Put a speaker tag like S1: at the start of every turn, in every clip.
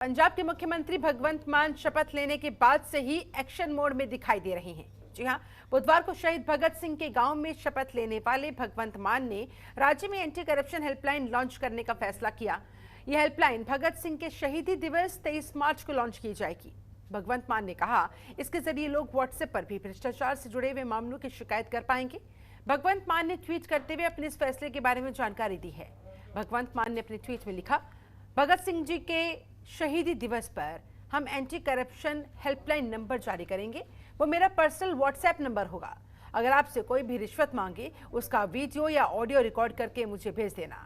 S1: पंजाब के मुख्यमंत्री भगवंत मान शपथ लेने के बाद से ही एक्शन मोड में दिखाई दे रहे हैं। जी हां, बुधवार को शहीद भगत सिंह के गांव में शपथ लेने वाले भगवंत मान ने राज्य में एंटी करप्शन हेल्पलाइन लॉन्च करने का फैसला किया। यह हेल्पलाइन भगत सिंह के शहीदी दिवस 23 मार्च को लॉन्च की जाएगी। भगवंत मान ने कहा, इसके जरिए लोग व्हाट्सएप पर भी भ्रष्टाचार से जुड़े हुए मामलों की शिकायत कर पाएंगे। भगवंत मान ने ट्वीट करते हुए अपने इस फैसले के बारे में जानकारी दी है। भगवंत मान ने अपने ट्वीट में लिखा, भगत सिंह जी के शहीदी दिवस पर हम एंटी करप्शन हेल्पलाइन नंबर जारी करेंगे। वो मेरा पर्सनल व्हाट्सएप नंबर होगा। अगर आपसे कोई भी रिश्वत मांगे, उसका वीडियो या ऑडियो रिकॉर्ड करके मुझे भेज देना।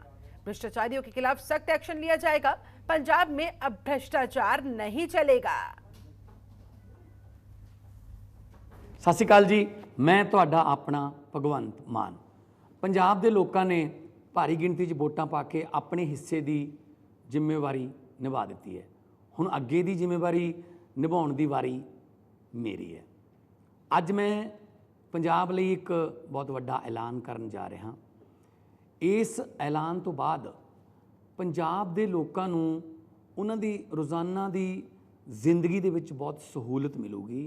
S1: भ्रष्टाचारियों के खिलाफ सख्त एक्शन लिया जाएगा। पंजाब में अब भ्रष्टाचार नहीं चलेगा।
S2: सत श्री अकाल जी, मैं तुहाडा अपना भगवंत मान। पंजाब के लोगों ने भारी गिणती वोटां पा के अपने हिस्से की जिम्मेवारी निभा दी है। हुण अगे की जिम्मेवारी निभाउण की वारी मेरी है। अज मैं पंजाब लई एक बहुत वड्डा ऐलान करन जा रहा। इस ऐलान तो बाद पंजाब के लोगों नूं उन्हां दी रोज़ाना की जिंदगी दे विच बहुत सहूलत मिलूगी।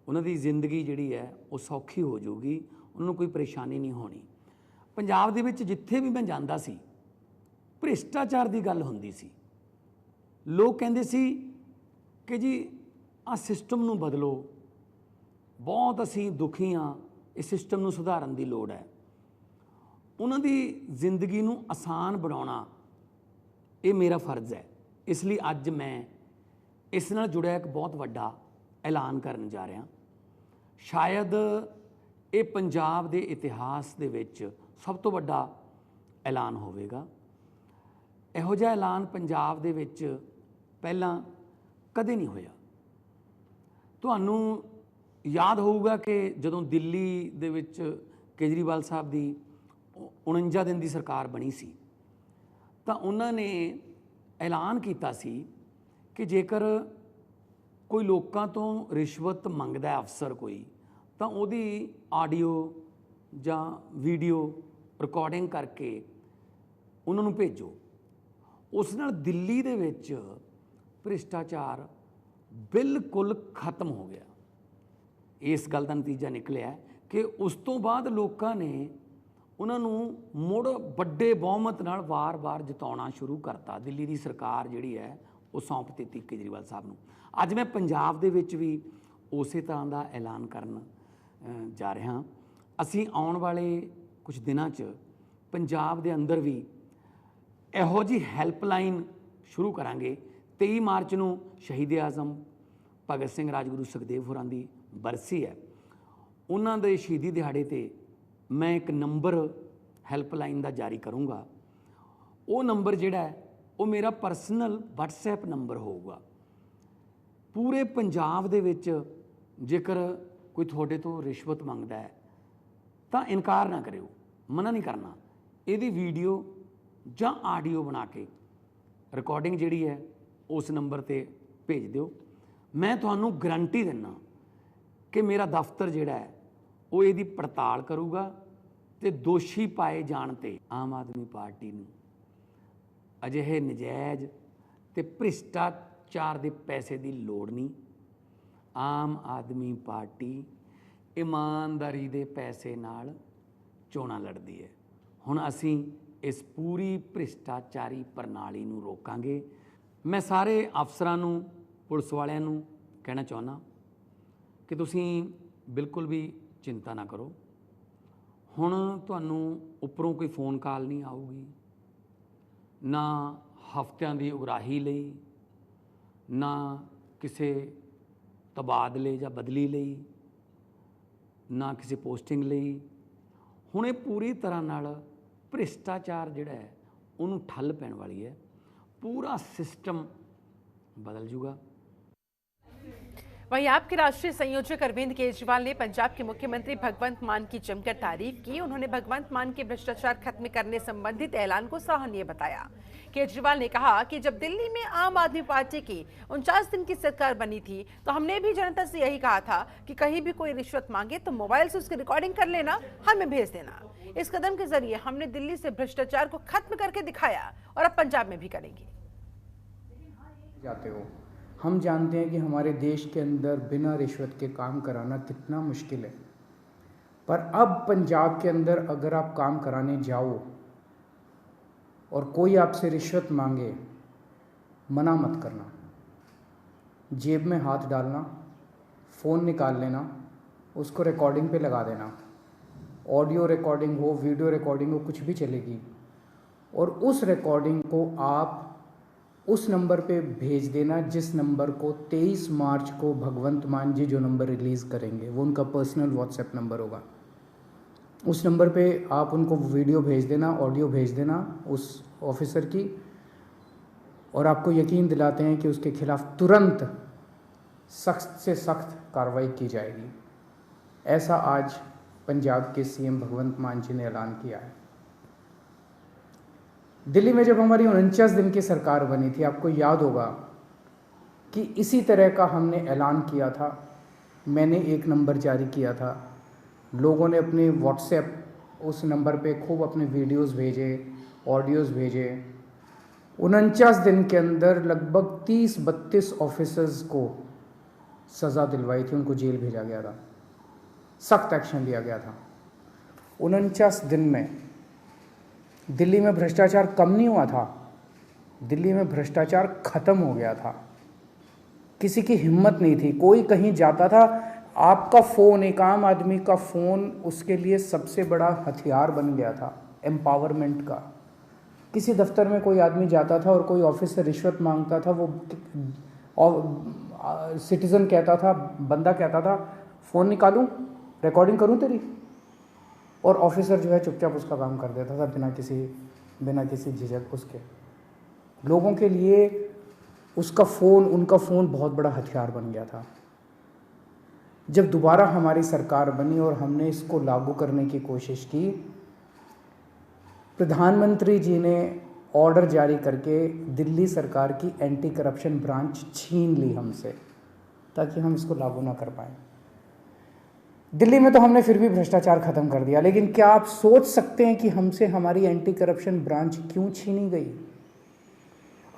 S2: उन्हां दी जिंदगी जिहड़ी है वो सौखी हो जाऊगी। उन्होंने कोई परेशानी नहीं होनी। पंजाब दे विच जिथे भी मैं जांदा सी, भ्रिष्टाचार की गल हुंदी सी। लोग कहंदे सी कि जी आ सिस्टम नूं बदलो, बहुत असीं दुखी हाँ, इस सिस्टम नूं सुधारन की लोड़ है। उन्हां दी जिंदगी नूं आसान बनाउणा ये मेरा फर्ज है। इसलिए अज मैं इस नाल जुड़िया एक बहुत वड्डा ऐलान करन जा रहा। शायद ये पंजाब के इतिहास दे विच सब तो वड्डा ऐलान होवेगा। इहो जिहा ऐलान पंजाब दे विच पहलां कदे नहीं होया। तुहानूं याद होऊगा कि जदों दिल्ली दे विच केजरीवाल साहब की 49 दिन की सरकार बनी सी, तां उन्हां ने ऐलान कीता सी कि जेकर कोई लोगों तो रिश्वत मंगदा अफसर कोई, तो उहदी आडियो जां वीडियो रिकॉर्डिंग करके उन्होंने भेजो। उस नाल दिल्ली दे विच भ्रिष्टाचार बिल्कुल खत्म हो गया। इस गल का नतीजा निकलिया कि उस तो बाद लोगों ने उन्होंने मुड़ बड़े बहुमत नाल वार वार जिताउणा शुरू करता। दिल्ली की सरकार जिहड़ी है वो सौंप दित्ती केजरीवाल साहब नूं। अज मैं पंजाब दे विच भी उस तरह का ऐलान करन जा रहा। असीं आउण वाले कुछ दिनों च पंजाब दे अंदर भी इहो जी हैल्पलाइन शुरू करांगे। 23 मार्च नूं शहीद आज़म भगत सिंह राजगुरू सुखदेव होरां दी बरसी है। उन्हां दे शहीदी दिहाड़े ते मैं एक नंबर हैल्पलाइन का जारी करूँगा। वो नंबर जिहड़ा है वो मेरा पर्सनल व्हाट्सएप नंबर होगा। पूरे पंजाब दे विच जेकर कोई थोड़े तो रिश्वत मंगदा है तो इनकार ना करियो, मना नहीं करना। इहदी वीडियो जां आडियो बना के रिकॉर्डिंग जिहड़ी है उस नंबर ते भेज दिओ। मैं तुहानूं गारंटी दिना कि मेरा दफ्तर जिहड़ा है वो इहदी पड़ताल करूगा ते दोषी पाए जाण ते आम आदमी पार्टी नूं अजिहे नजायज़ ते भ्रिष्टाचार दे पैसे की लोड़ नहीं। आम आदमी पार्टी ईमानदारी दे पैसे नाल चोणां लड़दी है। हुण असीं इस पूरी भ्रिष्टाचारी प्रणाली नूं रोकांगे। मैं सारे अफसरां नूं, पुलिस वालियां नूं कहना चाहुंदा कि तुसीं बिल्कुल भी चिंता ना करो। हुण तुहानूं उपरों कोई फोन कॉल नहीं आऊगी, ना हफ्तियां दी उगराही लई, ना किसी तबादले या बदली लई, ना किसी पोस्टिंग लई। हुण ये पूरी तरह नाल भ्रिष्टाचार जिहड़ा है उन्होंने ठल पैण वाली है। पूरा सिस्टम बदल जूगा।
S1: वहीं आपके राष्ट्रीय संयोजक अरविंद केजरीवाल ने पंजाब के मुख्यमंत्री भगवंत मान की जमकर तारीफ की। उन्होंने भगवंत मान के भ्रष्टाचार खत्म करने संबंधित ऐलान को सराहनीय बताया। केजरीवाल ने कहा कि जब दिल्ली में आम आदमी पार्टी की 49 दिन की सरकार बनी थी तो हमने भी जनता से यही कहा था कि कहीं भी कोई रिश्वत मांगे तो मोबाइल से उसकी रिकॉर्डिंग कर लेना, हमें भेज देना। इस कदम के जरिए हमने दिल्ली से भ्रष्टाचार को खत्म करके दिखाया और अब पंजाब में भी करेंगे।
S3: जाते हो। हम जानते हैं कि हमारे देश के अंदर बिना रिश्वत के काम कराना कितना मुश्किल है, पर अब पंजाब के अंदर अगर आप काम कराने जाओ और कोई आपसे रिश्वत मांगे, मना मत करना। जेब में हाथ डालना, फ़ोन निकाल लेना, उसको रिकॉर्डिंग पे लगा देना। ऑडियो रिकॉर्डिंग हो, वीडियो रिकॉर्डिंग हो, कुछ भी चलेगी। और उस रिकॉर्डिंग को आप उस नंबर पे भेज देना जिस नंबर को 23 मार्च को भगवंत मान जी जो नंबर रिलीज़ करेंगे, वो उनका पर्सनल व्हाट्सएप नंबर होगा। उस नंबर पे आप उनको वीडियो भेज देना, ऑडियो भेज देना उस ऑफिसर की, और आपको यकीन दिलाते हैं कि उसके खिलाफ तुरंत सख्त से सख्त कार्रवाई की जाएगी। ऐसा आज पंजाब के सीएम भगवंत मान जी ने ऐलान किया है। दिल्ली में जब हमारी 49 दिन की सरकार बनी थी, आपको याद होगा कि इसी तरह का हमने ऐलान किया था। मैंने एक नंबर जारी किया था, लोगों ने अपने व्हाट्सएप उस नंबर पे खूब अपने वीडियोस भेजे, ऑडियोज़ भेजे। 49 दिन के अंदर लगभग 30-32 ऑफिसर्स को सज़ा दिलवाई थी, उनको जेल भेजा गया था, सख्त एक्शन लिया गया था। 49 दिन में दिल्ली में भ्रष्टाचार कम नहीं हुआ था, दिल्ली में भ्रष्टाचार खत्म हो गया था। किसी की हिम्मत नहीं थी, कोई कहीं जाता था, आपका फ़ोन, एक आम आदमी का फ़ोन उसके लिए सबसे बड़ा हथियार बन गया था एम्पावरमेंट का। किसी दफ्तर में कोई आदमी जाता था और कोई ऑफिस से रिश्वत मांगता था, वो सिटीज़न कहता था, बंदा कहता था, फ़ोन निकालूं, रिकॉर्डिंग करूं तेरी, और ऑफिसर जो है चुपचाप उसका काम कर देता था बिना किसी झिझक उसके। लोगों के लिए उसका फ़ोन, उनका फ़ोन बहुत बड़ा हथियार बन गया था। जब दोबारा हमारी सरकार बनी और हमने इसको लागू करने की कोशिश की, प्रधानमंत्री जी ने ऑर्डर जारी करके दिल्ली सरकार की एंटी करप्शन ब्रांच छीन ली हमसे, ताकि हम इसको लागू ना कर पाएँ। दिल्ली में तो हमने फिर भी भ्रष्टाचार खत्म कर दिया, लेकिन क्या आप सोच सकते हैं कि हमसे हमारी एंटी करप्शन ब्रांच क्यों छीनी गई?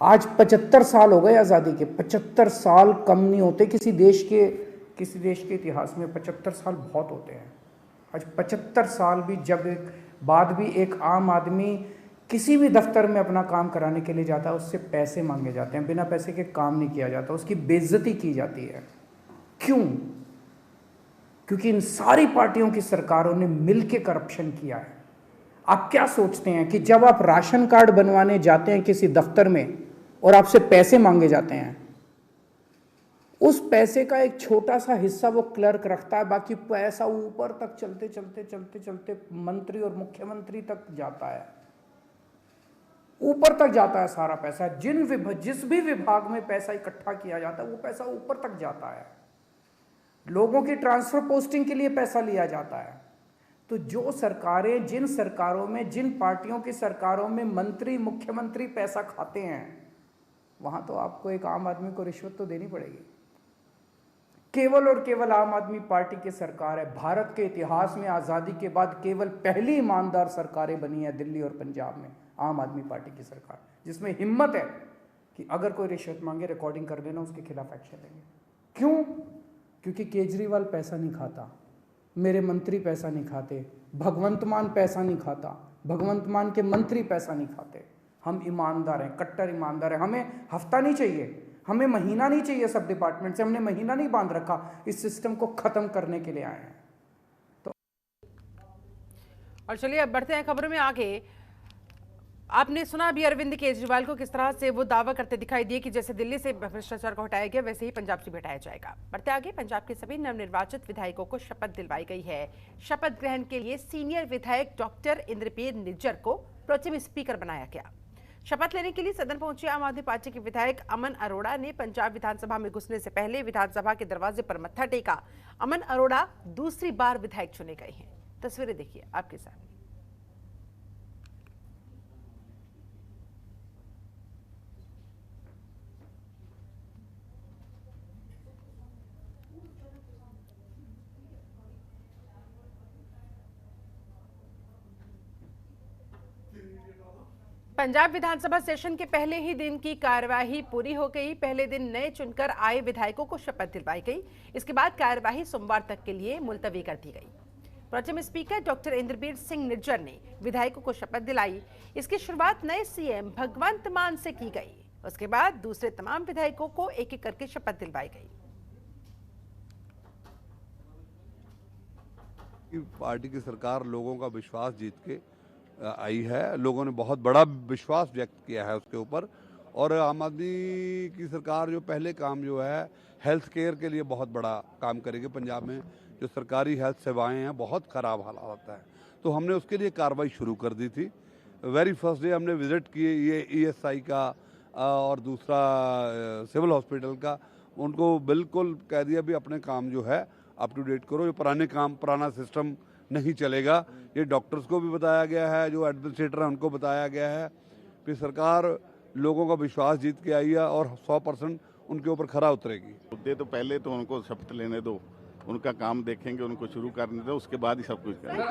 S3: आज 75 साल हो गए आज़ादी के। 75 साल कम नहीं होते किसी देश के इतिहास में। 75 साल बहुत होते हैं। आज 75 साल भी बाद भी एक आम आदमी किसी भी दफ्तर में अपना काम कराने के लिए जाता है, उससे पैसे मांगे जाते हैं, बिना पैसे के काम नहीं किया जाता, उसकी बेइज्जती की जाती है। क्यों? क्योंकि इन सारी पार्टियों की सरकारों ने मिलकर करप्शन किया है। आप क्या सोचते हैं कि जब आप राशन कार्ड बनवाने जाते हैं किसी दफ्तर में और आपसे पैसे मांगे जाते हैं, उस पैसे का एक छोटा सा हिस्सा वो क्लर्क रखता है, बाकी पैसा ऊपर तक चलते मंत्री और मुख्यमंत्री तक जाता है, ऊपर तक जाता है सारा पैसा। जिस भी विभाग में पैसा इकट्ठा किया जाता है, वो पैसा ऊपर तक जाता है। लोगों की ट्रांसफर पोस्टिंग के लिए पैसा लिया जाता है। तो जो सरकारें, जिन सरकारों में, जिन पार्टियों की सरकारों में मंत्री, मुख्यमंत्री पैसा खाते हैं, वहां तो आपको एक आम आदमी को रिश्वत तो देनी पड़ेगी। केवल और केवल आम आदमी पार्टी की सरकार है। भारत के इतिहास में आज़ादी के बाद केवल पहली ईमानदार सरकारें बनी है दिल्ली और पंजाब में, आम आदमी पार्टी की सरकार, जिसमें हिम्मत है कि अगर कोई रिश्वत मांगे, रिकॉर्डिंग कर देना, उसके खिलाफ एक्शन लेंगे। क्यों? क्योंकि केजरीवाल पैसा नहीं खाता, मेरे मंत्री पैसा नहीं खाते, भगवंत मान पैसा नहीं खाता, भगवंत मान के मंत्री पैसा नहीं खाते। हम ईमानदार हैं, कट्टर ईमानदार हैं। हमें हफ्ता नहीं चाहिए, हमें महीना नहीं चाहिए सब डिपार्टमेंट से। हमने महीना नहीं बांध रखा, इस सिस्टम को खत्म करने के लिए आए हैं। तो
S1: और चलिए अब बढ़ते हैं खबरों में आगे। आपने सुना अभी अरविंद केजरीवाल को किस तरह से वो दावा करते दिखाई दिए कि जैसे दिल्ली से भ्रष्टाचार को हटाया गया, वैसे ही पंजाब से भी हटाया जाएगा। बढ़ते आगे, पंजाब के सभी नवनिर्वाचित विधायकों को शपथ दिलवाई गई है। शपथ ग्रहण के लिए सीनियर विधायक डॉक्टर इंद्रपेद निज्जर को प्रोटेम स्पीकर बनाया गया। शपथ लेने के लिए सदन पहुंचे आम आदमी पार्टी के विधायक अमन अरोड़ा ने पंजाब विधानसभा में घुसने से पहले विधानसभा के दरवाजे पर मत्था टेका। अमन अरोड़ा दूसरी बार विधायक चुने गए हैं। तस्वीरें देखिए आपके साथ। पंजाब विधानसभा सेशन के पहले ही दिन की कार्यवाही पूरी हो गई। पहले दिन नए चुनकर आए विधायकों को शपथ दिलवाई गई। इसके बाद कार्यवाही सोमवार तक के लिए मुलतवी कर दी गई। Pro tem speaker doctor Inderbir Singh Nijjar ने विधायकों को शपथ दिलाई। इसकी शुरुआत नए सीएम भगवंत मान से की गई। उसके बाद दूसरे तमाम विधायकों को एक एक करके शपथ दिलवाई गई।
S4: पार्टी की सरकार लोगों का विश्वास जीत के आई है। लोगों ने बहुत बड़ा विश्वास व्यक्त किया है उसके ऊपर। और आम आदमी की सरकार जो पहले काम जो है हेल्थ केयर के लिए बहुत बड़ा काम करेगी। पंजाब में जो सरकारी हेल्थ सेवाएं हैं बहुत ख़राब हालात है, तो हमने उसके लिए कार्रवाई शुरू कर दी थी। वेरी फर्स्ट डे हमने विज़िट किए ये ESI का और दूसरा सिविल हॉस्पिटल का। उनको बिल्कुल कह दिया भी अपने काम जो है अप टू डेट करो। ये पुराने काम पुराना सिस्टम नहीं चलेगा। ये डॉक्टर्स को भी बताया गया है, जो एडमिनिस्ट्रेटर हैं उनको बताया गया है कि सरकार लोगों का विश्वास जीत के आई है और 100% उनके ऊपर खरा उतरेगी।
S5: मुद्दे तो पहले तो उनको शपथ लेने दो, उनका काम देखेंगे, उनको शुरू करने दो, उसके बाद ही सब कुछ करेंगे।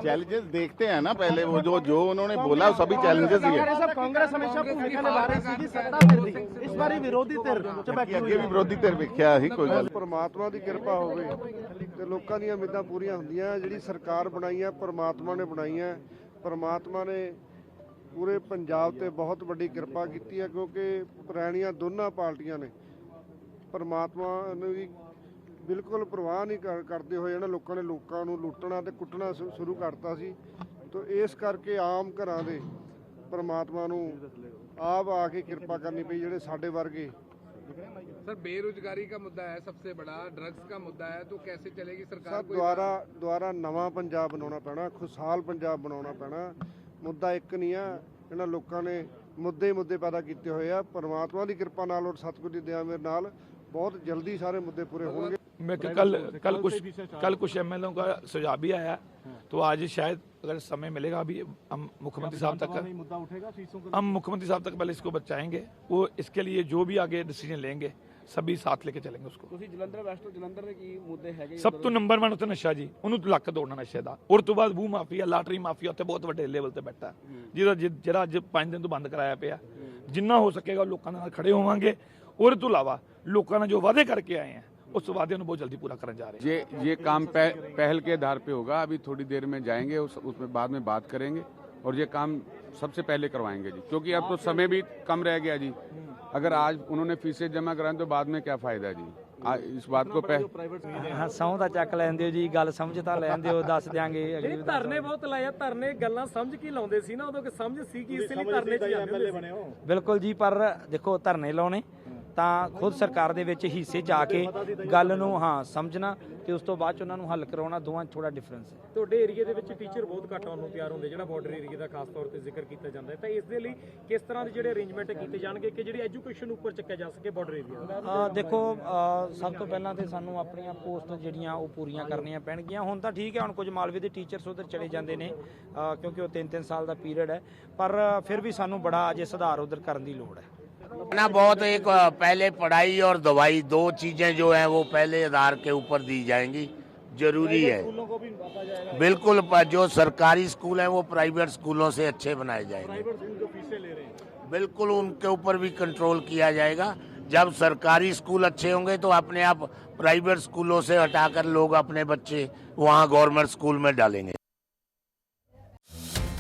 S5: चैलेंजेस देखते हैं ना, पहले वो जो उन्होंने बोला सभी चैलेंजेस ही है।
S6: कांग्रेस हमेशा भूमिका निभा रही थी, सत्ता फिर दी। इस बार विरोधी धिर
S5: ਅੱਗੇ ਵੀ ਵਿਰੋਧੀ ਧਿਰ ਵੇਖਿਆ ਹੀ ਕੋਈ ਗੱਲ।
S7: ਪਰਮਾਤਮਾ ਦੀ ਕਿਰਪਾ ਹੋਵੇ ਤੇ ਲੋਕਾਂ ਦੀਆਂ ਉਮੀਦਾਂ ਪੂਰੀਆਂ ਹੁੰਦੀਆਂ। ਜਿਹੜੀ ਸਰਕਾਰ ਬਣਾਈ ਹੈ ਪਰਮਾਤਮਾ ਨੇ ਬਣਾਈ ਹੈ। ਪਰਮਾਤਮਾ ਨੇ ਪੂਰੇ ਪੰਜਾਬ ਤੇ ਬਹੁਤ ਵੱਡੀ ਕਿਰਪਾ ਕੀਤੀ ਹੈ, ਕਿਉਂਕਿ ਪੁਰਾਣੀਆਂ ਦੋਨਾਂ ਪਾਰਟੀਆਂ ਨੇ ਪਰਮਾਤਮਾ ਨੂੰ ਵੀ ਬਿਲਕੁਲ ਪਰਵਾਹ ਨਹੀਂ ਕਰਦੇ ਹੋਏ ਇਹਨਾਂ ਲੋਕਾਂ ਨੇ ਲੋਕਾਂ ਨੂੰ ਲੁੱਟਣਾ ਤੇ ਕੁੱਟਣਾ ਸ਼ੁਰੂ ਕਰਤਾ ਸੀ। ਤਾਂ ਇਸ ਕਰਕੇ ਆਮ ਘਰਾਂ ਦੇ ਪਰਮਾਤਮਾ ਨੂੰ ਆਪ ਆ ਕੇ ਕਿਰਪਾ ਕਰਨੀ ਪਈ ਜਿਹੜੇ ਸਾਡੇ ਵਰਗੇ।
S8: सर बेरोजगारी का मुद्दा है सबसे बड़ा, ड्रग्स का मुद्दा है, तो कैसे चलेगी सरकार?
S7: सर ਦੁਆਰਾ ਨਵਾਂ ਪੰਜਾਬ ਬਣਾਉਣਾ ਪੈਣਾ, ਖੁਸ਼ਹਾਲ ਪੰਜਾਬ ਬਣਾਉਣਾ ਪੈਣਾ। ਮੁੱਦਾ ਇੱਕ ਨਹੀਂ ਆ, ਇਹਨਾਂ ਲੋਕਾਂ ਨੇ ਮੁੱਦੇ ਪੈਦਾ ਕੀਤੇ ਹੋਏ ਆ। ਪਰਮਾਤਮਾ ਦੀ ਕਿਰਪਾ ਨਾਲ ਔਰ ਸਤਿਗੁਰੂ ਦੀ ਦਇਆ ਮੇਰੇ ਨਾਲ बहुत जल्दी सारे मुद्दे पूरे होंगे।
S9: मैं कल कुछ MLA का सुझाव भी आया, तो आज शायद अगर समय मिलेगा अभी हम मुख्यमंत्री साहब तक पहले इसको बचाएंगे। वो इसके लिए जो भी आगे डिसीजन लेंगे सभी साथ लेके चलेंगे उसको। सब तो नंबर 1 उत्ते नशा जी, उन्होंने लक तोड़ना नशे का। और तो बाद भू माफिया, लाटरी माफिया उत्ते बहुत बड़े लेवल ते बैठा, जिहड़ा अज 5 दिन तो बंद कराया पिया। जिन्ना हो सकेगा लोगों नाल खड़े होवांगे। और तो अलावा लोगों ने जो वादे करके आए हैं उस वादे को बहुत जल्दी पूरा करने जा रहे हैं।
S10: ये काम पहल के आधार पे होगा। अभी थोड़ी देर में जाएंगे, उसमें बाद में बात करेंगे और ये काम सबसे पहले करवाएंगे जी, क्योंकि अब तो समय भी कम रह गया जी। अगर आज उन्होंने फीसें जमा कराएं तो बाद में क्या फायदा जी। इस बात को
S6: ਸਹੁੰ ਦਾ ਚੱਕ ਲੈਂਦੇ ਹੋ ਜੀ, ਗੱਲ ਸਮਝ ਤਾਂ ਲੈਂਦੇ ਹੋ, ਦੱਸ ਦਿਆਂਗੇ। ਧਰਨੇ ਬਹੁਤ ਲਾਇਆ, ਧਰਨੇ ਗੱਲਾਂ ਸਮਝ ਕੇ ਲਾਉਂਦੇ ਸੀ ਨਾ, ਉਦੋਂ ਕਿ ਸਮਝ ਸੀ ਕਿ ਇਸ ਲਈ ਧਰਨੇ 'ਚ ਜਾਂਦੇ ਹੁੰਦੇ ਸੀ। ਬਿਲਕੁਲ ਜੀ, ਪਰ ਦੇਖੋ ਧਰਨੇ ਲਾਉਣੇ ਤਾਂ ਖੁਦ ਸਰਕਾਰ ਦੇ ਵਿੱਚ ਹਿੱਸੇ 'ਚ ਆ ਕੇ ਗੱਲ ਨੂੰ ਸਮਝਣਾ ਤੇ ਉਸ ਤੋਂ ਬਾਅਦ 'ਚ ਉਹਨਾਂ ਨੂੰ ਹੱਲ ਕਰਾਉਣਾ, ਦੋਵਾਂ 'ਚ ਥੋੜਾ ਡਿਫਰੈਂਸ ਹੈ। ਤੁਹਾਡੇ ਏਰੀਆ ਦੇ ਵਿੱਚ ਟੀਚਰ ਬਹੁਤ ਘੱਟ ਆਉਣ ਨੂੰ ਤਿਆਰ ਹੁੰਦੇ, ਜਿਹੜਾ ਬਾਰਡਰ ਏਰੀਆ ਦਾ ਖਾਸ ਤੌਰ ਤੇ ਜ਼ਿਕਰ ਕੀਤਾ ਜਾਂਦਾ ਹੈ, ਤਾਂ ਇਸ ਦੇ ਲਈ ਕਿਸ ਤਰ੍ਹਾਂ ਦੇ ਜਿਹੜੇ ਅਰੇਂਜਮੈਂਟ ਕੀਤੇ ਜਾਣਗੇ ਕਿ ਜਿਹੜੀ ਐਜੂਕੇਸ਼ਨ ਉੱਪਰ ਚੱਕਿਆ ਜਾ ਸਕੇ ਬਾਰਡਰ ਏਰੀਆ ਦਾ? ਦੇਖੋ ਸਭ ਤੋਂ ਪਹਿਲਾਂ ਤੇ ਸਾਨੂੰ ਆਪਣੀਆਂ ਪੋਸਟ ਜਿਹੜੀਆਂ ਉਹ ਪੂਰੀਆਂ ਕਰਨੀਆਂ ਪੈਣਗੀਆਂ। ਹੁਣ ਤਾਂ ਠੀਕ ਹੈ, ਹੁਣ ਕੁਝ ਮਾਲਵੇ ਦੇ ਟੀਚਰਸ ਉਧਰ ਚਲੇ ਜਾਂਦੇ ਨੇ ਕਿਉਂਕਿ ਉਹ 3-3 ਸਾਲ ਦਾ ਪੀਰੀਅਡ ਹੈ, ਪਰ ਫਿਰ ਵੀ ਸਾਨੂੰ ਬੜਾ ਅਜੇ ਸੁਧਾਰ ਉਧਰ ਕਰਨ ਦੀ ਲੋੜ ਹੈ।
S11: ना बहुत एक पहले पढ़ाई और दवाई, 2 चीजें जो हैं वो पहले आधार के ऊपर दी जाएंगी, जरूरी है। बिल्कुल, जो सरकारी स्कूल हैं वो प्राइवेट स्कूलों से अच्छे बनाए जाएंगे। बिल्कुल उनके ऊपर भी कंट्रोल किया जाएगा। जब सरकारी स्कूल अच्छे होंगे तो अपने आप प्राइवेट स्कूलों से हटाकर लोग अपने बच्चे वहाँ गवर्नमेंट स्कूल में डालेंगे।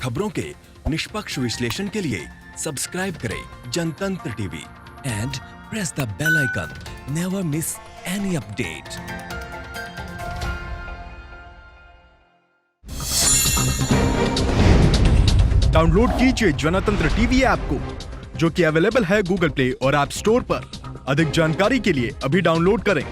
S12: खबरों के निष्पक्ष विश्लेषण के लिए सब्सक्राइब करें Jantantra TV and press the bell icon. Never miss any update.
S13: Download कीजिए जनतंत्र टीवी ऐप को, जो कि अवेलेबल है गूगल प्ले और ऐप स्टोर पर। अधिक जानकारी के लिए अभी डाउनलोड करें।